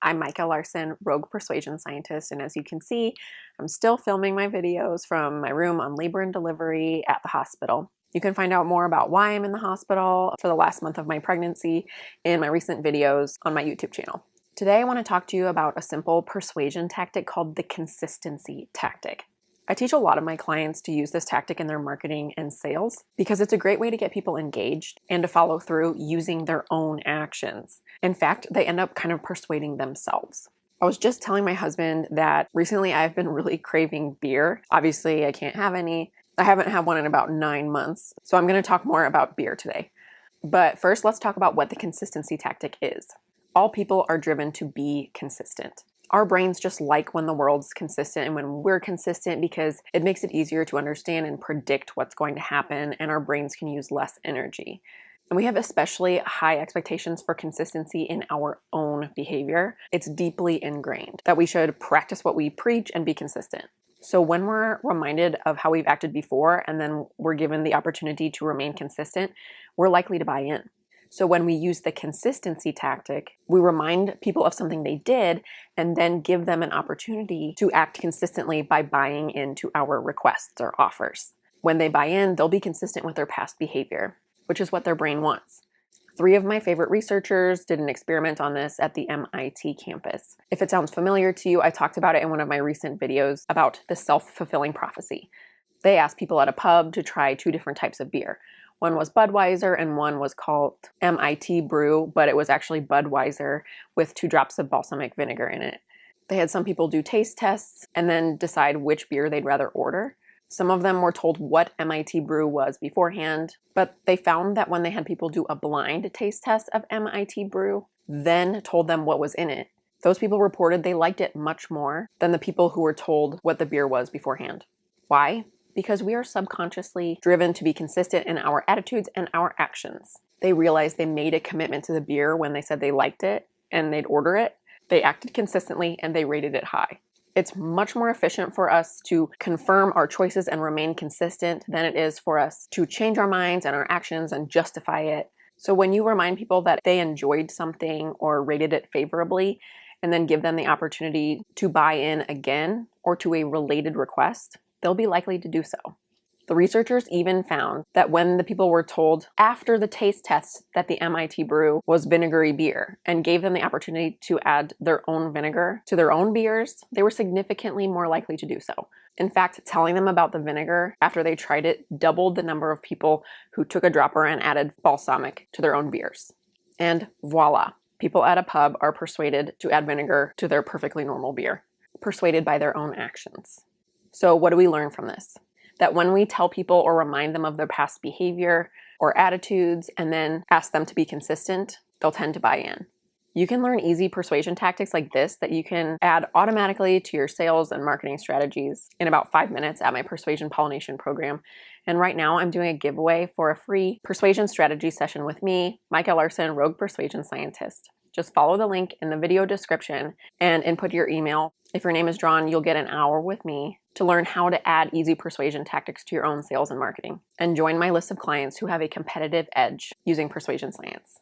I'm Micah Larsen, rogue persuasion scientist, and as you can see, I'm still filming my videos from my room on labor and delivery at the hospital. You can find out more about why I'm in the hospital for the last month of my pregnancy in my recent videos on my YouTube channel. Today I want to talk to you about a simple persuasion tactic called the consistency tactic. I teach a lot of my clients to use this tactic in their marketing and sales because it's a great way to get people engaged and to follow through using their own actions. In fact, they end up kind of persuading themselves. I was just telling my husband that recently I've been really craving beer. Obviously, I can't have any. I haven't had one in about 9 months, so I'm going to talk more about beer today. But first, let's talk about what the consistency tactic is. All people are driven to be consistent. Our brains just like when the world's consistent and when we're consistent because it makes it easier to understand and predict what's going to happen, and our brains can use less energy. And we have especially high expectations for consistency in our own behavior. It's deeply ingrained that we should practice what we preach and be consistent. So when we're reminded of how we've acted before and then we're given the opportunity to remain consistent, we're likely to buy in. So when we use the consistency tactic, we remind people of something they did and then give them an opportunity to act consistently by buying into our requests or offers. When they buy in, they'll be consistent with their past behavior, which is what their brain wants. 3 of my favorite researchers did an experiment on this at the MIT campus. If it sounds familiar to you, I talked about it in one of my recent videos about the self-fulfilling prophecy. They asked people at a pub to try 2 different types of beer. One was Budweiser and one was called MIT Brew, but it was actually Budweiser with 2 drops of balsamic vinegar in it. They had some people do taste tests and then decide which beer they'd rather order. Some of them were told what MIT Brew was beforehand, but they found that when they had people do a blind taste test of MIT Brew, then told them what was in it, those people reported they liked it much more than the people who were told what the beer was beforehand. Why? Because we are subconsciously driven to be consistent in our attitudes and our actions. They realized they made a commitment to the beer when they said they liked it and they'd order it. They acted consistently and they rated it high. It's much more efficient for us to confirm our choices and remain consistent than it is for us to change our minds and our actions and justify it. So when you remind people that they enjoyed something or rated it favorably, and then give them the opportunity to buy in again or to a related request, they'll be likely to do so. The researchers even found that when the people were told after the taste tests that the MIT Brew was vinegary beer and gave them the opportunity to add their own vinegar to their own beers, they were significantly more likely to do so. In fact, telling them about the vinegar after they tried it doubled the number of people who took a dropper and added balsamic to their own beers. And voila, people at a pub are persuaded to add vinegar to their perfectly normal beer, persuaded by their own actions. So what do we learn from this? That when we tell people or remind them of their past behavior or attitudes and then ask them to be consistent, they'll tend to buy in. You can learn easy persuasion tactics like this that you can add automatically to your sales and marketing strategies in about 5 minutes at my Persuasion Pollination program. And right now I'm doing a giveaway for a free persuasion strategy session with me, Micah Larsen, rogue persuasion scientist. Just follow the link in the video description and input your email. If your name is drawn, you'll get an hour with me to learn how to add easy persuasion tactics to your own sales and marketing, and join my list of clients who have a competitive edge using persuasion science.